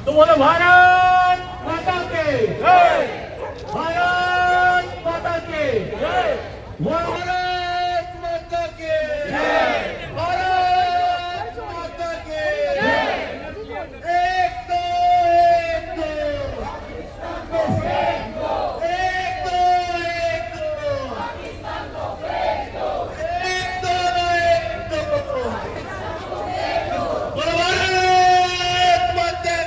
तो बोलो भारत माता के जय, भारत माता के जय, भारत माता के जय, भारत माता के जय। एक दो एक दो एक दो एक दो एक दो एक दो बोलो भारत माता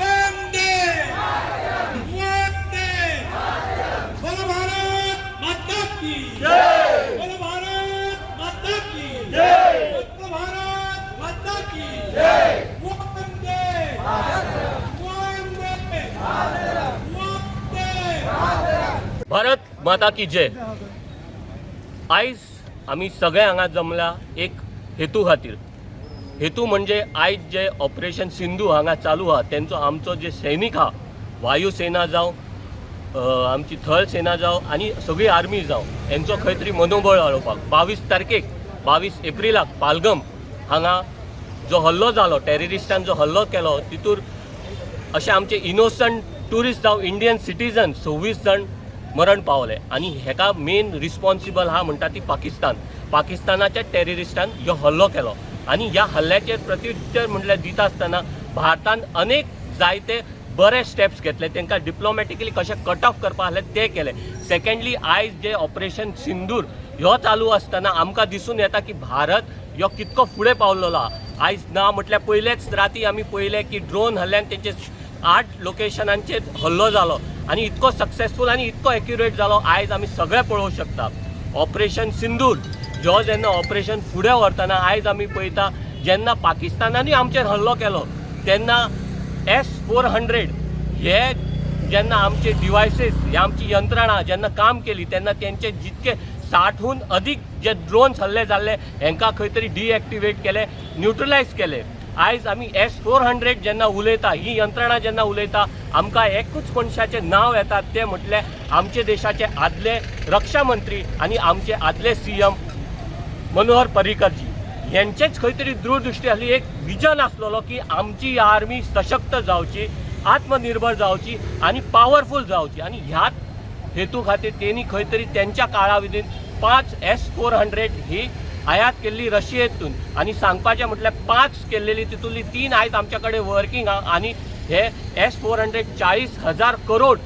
वंदे वंदे बोलो भारत माता की जय, बोलो भारत माता की जय, बोलो भारत माता की जय, वंदे वंदे वंदे। भारत माता की जय। आयज आमी सगळे हांगा जमला एक हेतू खातीर। हेतू म्हणजे आयज जे ऑपरेशन सिंधू हांगा चालू आहा तेंचो आमचो जे सैनीक आहा, वायुसेना जावं आमची थळ सेना जावं आनी सगळी आर्मी जावं, हेंचो खंय तरी मनोबळ वाडोवपाक 22 तारखेक 22 एप्रिलाक पालगम हांगा जो हल्लो जालो, टेररिस्टान जो हल्लो केलो तितूर अशे आमचे इनोसंट ट्युरिस्ट जावं इंडियन सिटीजन 26 जण मरण पावले आनी हेका मेन रिस्पॉन्सिबल हा म्हणटा ती पाकिस्तानाच्या टेररिस्टान ह्यो हल्लो केलो आनी ह्या हल्ल्याचेर प्रत्युत्तर म्हटल्यार दिता आसतना भारतान अनेक जायते बरे स्टेप्स घेतले, तांकां डिप्लोमॅटिकली कशें कट ऑफ करपा आहलें ते केले। सेकंडली आयज जे ऑपरेशन सिंदूर ह्यो चालू आसतना आमकां दिसून येता की भारत ह्यो कितको फुडें पावलेलो आहा। आयज ना म्हटल्यार पयलेच राती आमी पयले की ड्रोन हल्ल्यान तेंचे 8 लोकेशनांचेर हल्लो जालो आनी इतको सक्सेसफूल आनी इतको एक्युरेट जालो आयज आमी सगळे पळोवंक शकता। ऑपरेशन सिंदूर जो जेन्ना ऑपरेशन फुडें व्हरतना आयज आमी पळयता जेन्ना पाकिस्तानानूय आमचेर हल्लो केलो तेन्ना S-400 हे जेन्ना आमचे डिवायसीस हे आमची यंत्रणा जेन्ना काम केली तेन्ना तेंचे जितके 60हून अधिक जे ड्रोन्स हल्ले जाल्ले हेंकां खंय तरी डिएक्टिवेट केले, न्यूट्रलायज केले। आयज आमी S-400 जेन्ना उलयता, ही यंत्रणा जेन्ना उलयता आमकां एकूच मनशाचें नांव येता तें म्हटल्यार आमचे देशाचे आदले रक्षा मंत्री आनी आमचे आदले CM मनोहर पर्रीकर जी यांचेच खंय तरी दूरदृष्टी आसली, एक विजन आसलेलो की आमची आर्मी सशक्त जावची, आत्मनिर्भर जावची आनी पॉवरफूल जावची आनी ह्याच हेतू खातीर तेणी खंय तरी तेंच्या काळा भितर 5 S-400 ही आयात केल्ली रशियेतून आनी सांगपाचें म्हटल्यार 5 केल्लेली तितूंतली 3 आयज आमच्या कडेन वर्किंग आहा आनी हे S-400 40,000 करोड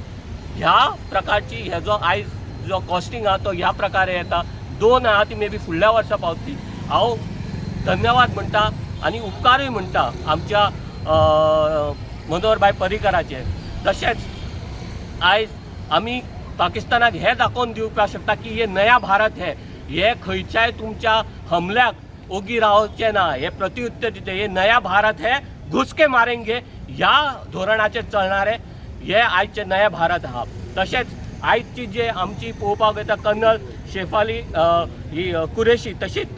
ह्या प्रकारची हेजो आयज जो कॉस्टिंग आहा तो ह्या प्रकारे येता। 2 आहा ती मे बी फुडल्या वर्सा पावतली। हांव धन्यवाद म्हणटा आनी उपकारूय म्हणटा आमच्या मनोहर भाई पर्रीकराचे। तशेंच आयज आमी पाकिस्तानाक हे दाखोवन दिवपाक शकता की हे नया भारत हे खंयच्याय तुमच्या हमल्याक ओगी रावचे ना, हे प्रत्युत्तर दिते। हे नया भारत है घुस के मारेंगे ह्या धोरणाचेर चलणारे हे आयचे नया भारत आहा। तशेंच आयची जे आमची पळोवपाक येता कर्नल शेफाली ही कुरेशी, तशीच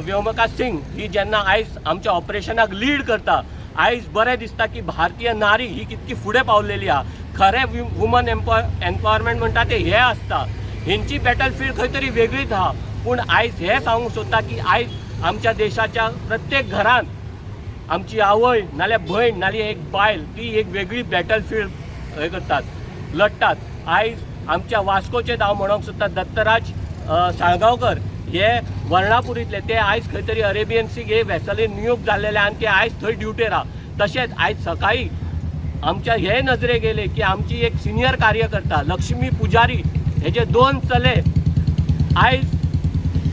व्योमिका सिंग ही जेन्ना आयज आमच्या ऑपरेशनाक लीड करता, आयज बरें दिसता की भारतीय नारी ही कितकी फुडें पावलेली आहा। खरें वुमन एम्पावरमेंट म्हणटा ते हे आसता, हेंची बॅटलफिल्ड खंय तरी वेगळीच आहा। पूण आयज हे सांगूंक सोदता की आयज आमच्या देशाच्या प्रत्येक घरांत आमची आवय नाल्यार भयण नाल्यार एक बायल ती एक वेगळी बॅटलफिल्ड हे करतात, लढटात। आयज आमच्या वास्कोचे हांव म्हणूंक सोदता दत्तराज साळगांवकर हे वर्णापुरीतले, ते आयज खंय तरी अरेबियन सीक हे वेसलीन नियुक्त जाल्लेले आनी ते आयज थंय ड्युटेर आहा। तशेंच आयज सकाळी आमच्या हे नजरे गेले की आमची एक सिनियर कार्यकर्ता लक्ष्मी पुजारी हेजे 2 चले आयज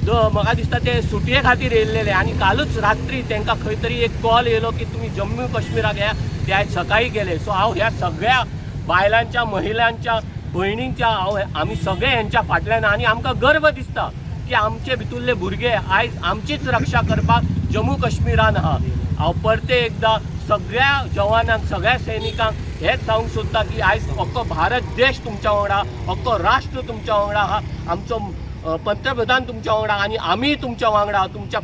म्हाका दिसता ते सुटये खातीर येयल्लेले आनी कालूच रात्री तांकां खंय तरी एक कॉल येयलो की तुमी जम्मू काश्मीराक या, ते आयज सकाळी गेले। सो हांव ह्या सगळ्या बायलांच्या महिलांच्या भयणींच्या आमी सगळे हेंच्या फाटल्यान आनी आमकां गर्व दिसता की आमचे भितुरले भुरगे आयज आमचीच रक्षा करपाक जम्मू काश्मीरान आहा। हांव परते एकदां सगळ्या जवानांक सगळ्या सैनिकांक हेच सांगूंक सोदता की आयज अख्खो भारत देश तुमच्या वांगडा, अख्खो राष्ट्र तुमच्या वांगडा आहा, आमचो पंतप्रधान तुमच्या वांगडा आनी आमी तुमच्या वांगडा, तुमच्या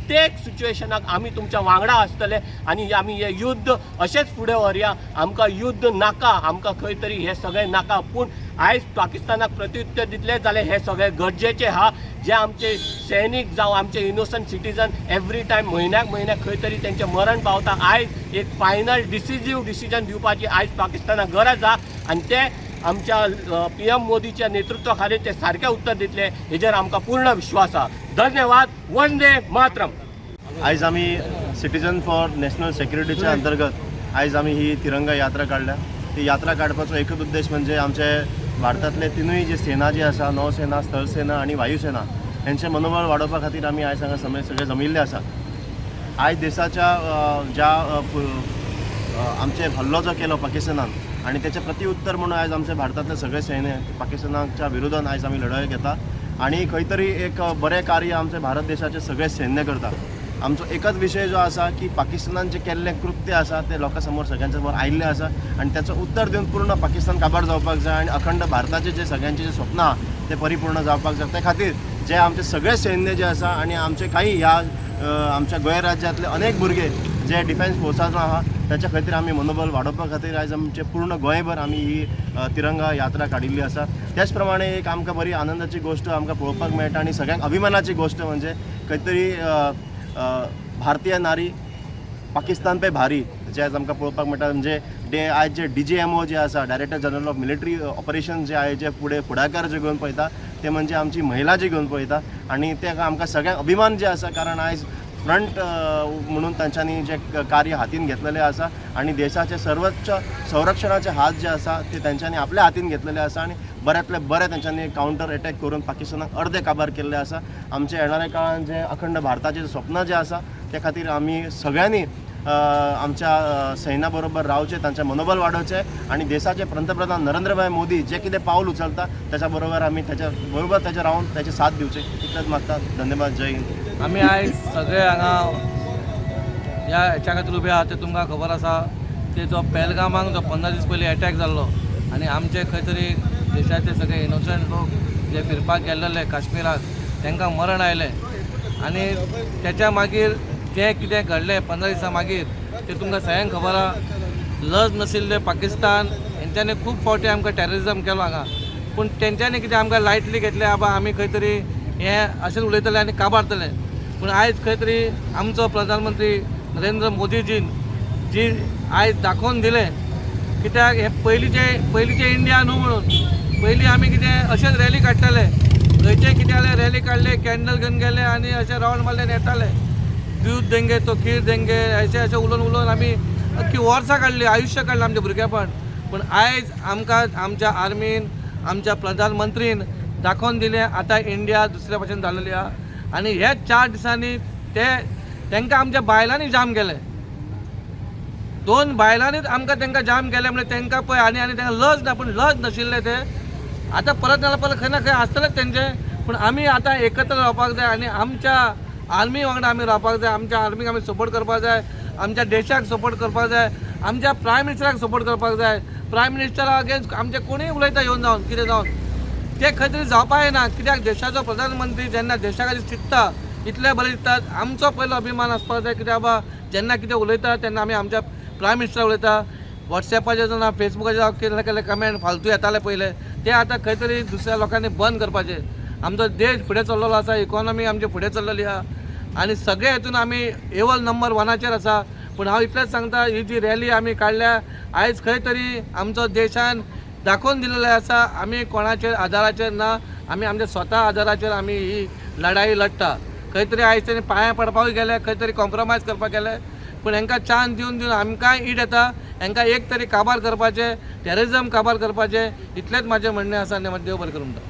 प्रत्येक सिच्युएशनाक आमी तुमच्या वांगडा आसतले आनी आमी हे युद्ध अशेंच फुडें व्हरया. आमकां युद्ध नाका, आमकां खंय तरी हे सगळें नाका. पूण आयज पाकिस्तानाक प्रत्युत्तर दितले जाल्यार हे सगळें गरजेचें आहा. जे आमचे सैनीक जावं आमचे इनोसंट सिटीजन एवरी टायम म्हयन्याक खंय तरी तेंचें मरण पावता. आयज एक फायनल डिसिजीव डिसिजन दिवपाची आयज पाकिस्तानाक गरज आहा आनी ते आमच्या PM मोदीच्या नेतृत्वा खाली ते सारकें उत्तर दितले हेजेर आमकां पूर्ण विश्वास आहा. धन्यवाद. वंदे मातरम. आयज आमी सिटीजन फॉर नॅशनल सेक्युरिटीच्या अंतर्गत आयज आमी ही तिरंगा यात्रा काडल्या. ती यात्रा काडपाचो एकच उद्देश म्हणजे आमचे भारतांतले तिनूय जी सेना जी आसा, नौसेना, स्थल सेना आनी वायुसेना हेंचें मनोबळ वाडोवपा खातीर आमी आयज हांगा सगळे जमिल्ले आसा. आयज देशाच्या ज्या आमचे हल्लो जो केलो पाकिस्तानान आनी तेचे प्रत्युत्तर म्हणून आयज आमचे भारतांतले सगळे सैन्य पाकिस्तानाच्या विरोधान आयज आमी लढाई घेता आनी खंय तरी एक बरें कार्य आमचे भारत देशाचे सगळे सैन्य करता. आमचो एकच विशय जो आसा की पाकिस्तानान जे केल्लें कृत्य आसा ते लोकां समोर सगळ्यांच्या समोर आयिल्लें आसा आनी त्याचं उत्तर दिवन पूर्ण पाकिस्तान काबार जावपाक जाय आनी अखंड भारताचे जे सगळ्यांचे जे स्वप्न आहा ते परिपूर्ण जावपाक जाय. ते खातीर जे आमचे सगळे सैन्य जे आसा आनी आमचे काही ह्या आमच्या गोंय राज्यांतले अनेक भुरगे जे डिफेन्स फोर्सांत आहा त्याच्या खातीर आमी मनोबल वाडोवपा खातीर आयज आमचे पूर्ण गोंयभर आमी ही तिरंगा यात्रा काडिल्ली आसा. त्याच प्रमाणे एक आमकां बरी आनंदाची गोश्ट आमकां पळोवपाक मेळटा आनी सगळ्यांक अभिमानाची गोश्ट म्हणजे खंय तरी भारतीय नारी पाकिस्तान पे भारी जे आयज आमकां पळोवपाक मेळटा. म्हणजे आयज जे DGMO जे आसा, director general of military operation जे आयज जे फुडाकार जे घेवन पळयता ते म्हणजे आमची महिला जी घेवन पळयता आनी ते आमकां सगळ्यांक अभिमान जे आसा कारण आयज फ्रंट म्हणून तांच्यांनी जे कार्य हातीन घेतलेलें आसा आनी देशाचे सर्वोच्च संरक्षणाचे हात जे आसा ते तांच्यांनी आपल्या हातीन घेतलेले आसा आनी बऱ्यांतले बरे तांच्यांनी कावंटर अटॅक करून पाकिस्तानाक अर्दे काबार केल्ले आसा. आमच्या येणाऱ्या काळान जे अखंड भारताचे स्वप्न जे आसा त्या खातीर आमी सगळ्यांनी आमच्या सैन्या बरोबर रावचे, तांचें मनोबल वाडोवचें आनी देशाचे पंतप्रधान नरेंद्र मोदी जे कितें पावल उचलता त्याच्या बरोबर आमी त्याच्या बरोबर ताचे रावन त्याची साथ दिवचे इतलेंच मागता. धन्यवाद. जय हिंद. आमी आयज सगळे हांगा ह्या हेच्या खातीर उबे आहा ते तुमकां खबर आसा की जो पहलगामाक जो 15 दीस पयलीं अटॅक जाल्लो आनी आमचे खंय तरी देशाचे सगळे इनोसंट लोक जे फिरपाक गेल्लेले काश्मीराक तांकां मरण आयलें आनी त्याच्या मागीर जें कितें घडलें 15 दिसां मागीर ते तुमकां सगळ्यांक खबर आहा. लज नाशिल्ले पाकिस्तान हेंच्यांनी खूब फावटी आमकां टॅररिजम केलो हांगा पूण तेंच्यांनी कितें आमकां लायटली घेतलें आबा आमी खंय तरी हें अशेंच उलयतले आनी काबारतले. पूण आयज खंय तरी आमचो प्रधानमंत्री नरेंद्र मोदीजीन जी आयज दाखोवन दिलें कित्याक हे पयलींचे इंडिया न्हू म्हणून पयलीं आमी कितें अशेंच रॅली काडटाले खंयचे कितें जालें रॅली काडले कॅन्डल घेवन गेले आनी अशें रावंड मारले येताले दूध देंगे तो खीर देंगे अशें उलोवन आमी अख्खी वर्सां काडली आयुश्य काडलें आमचें भुरगेपण. पूण आयज आमकां आमच्या आर्मीन आमच्या प्रधानमंत्रीन दाखोवन दिलें आतां इंडिया दुसऱ्या भशेन जाल्ली आहा आनी हे 4 दिसांनी तांकां आमच्या बायलांनी जाम केलें. 2 बायलांनीच आमकां तांकां जाम केलें म्हणजे तांकां पळय आनी तांकां लज ना पूण लज नाशिल्ले ते आतां परत नाल्यार परत खंय ना खंय आसतलेच तेंचें. पूण आमी आतां एकत्र रावपाक जाय आनी आमच्या आर्मी वांगडा आमी रावपाक जाय. आमच्या आर्मीक आमी सपोर्ट करपाक जाय, आमच्या देशाक सपोर्ट करपाक जाय, आमच्या प्रायम मिनिस्टराक सपोर्ट करपाक जाय. प्रायम मिनिस्टरा अगेन्स्ट आमचे कोणूय उलयता येवन जावन कितें जावन ते खंय तरी जावपा येना कित्याक देशाचो प्रधानमंत्री जेन्ना देशा खातीर चिंतता इतलें बरें दिसता. आमचो पयलो अभिमान आसपाक जाय कित्याक बाबा जेन्ना कितें उलयता तेन्ना आमी आमच्या प्रायम मिनिस्टराक उलयता. वॉट्सॅपाचेर जावं फेसबुकाचेर जावं केन्ना केन्ना कमेंट फालतू येताले पयले ते आतां खंय तरी दुसऱ्या लोकांनी बंद करपाचे. आमचो देश फुडें चल्लेलो आसा, इकॉनॉमी आमची फुडें चल्लेली आहा आनी सगळे हितून आमी एवल नंबर 1 आसा. पूण हांव इतलेंच सांगता ही जी रॅली आमी काडल्या आयज खंय तरी आमचो देशान दाखोवन दिलेलें आसा आमी कोणाचेर आदाराचेर ना, आमी आमच्या स्वता आदाराचेर आमी ही लढाई लडटा. खंय तरी आयज तेणी पांयां पडपाक गेले, खंय तरी कॉम्प्रोमायज करपाक गेले पूण हांकां चान्स दिवन आमकांय ईड येता. हांकां एक तरी काबार करपाचें, टॅररिजम काबार करपाचें इतलेंच म्हाजें म्हणणें आसा आनी देव बरें करूं म्हणटा.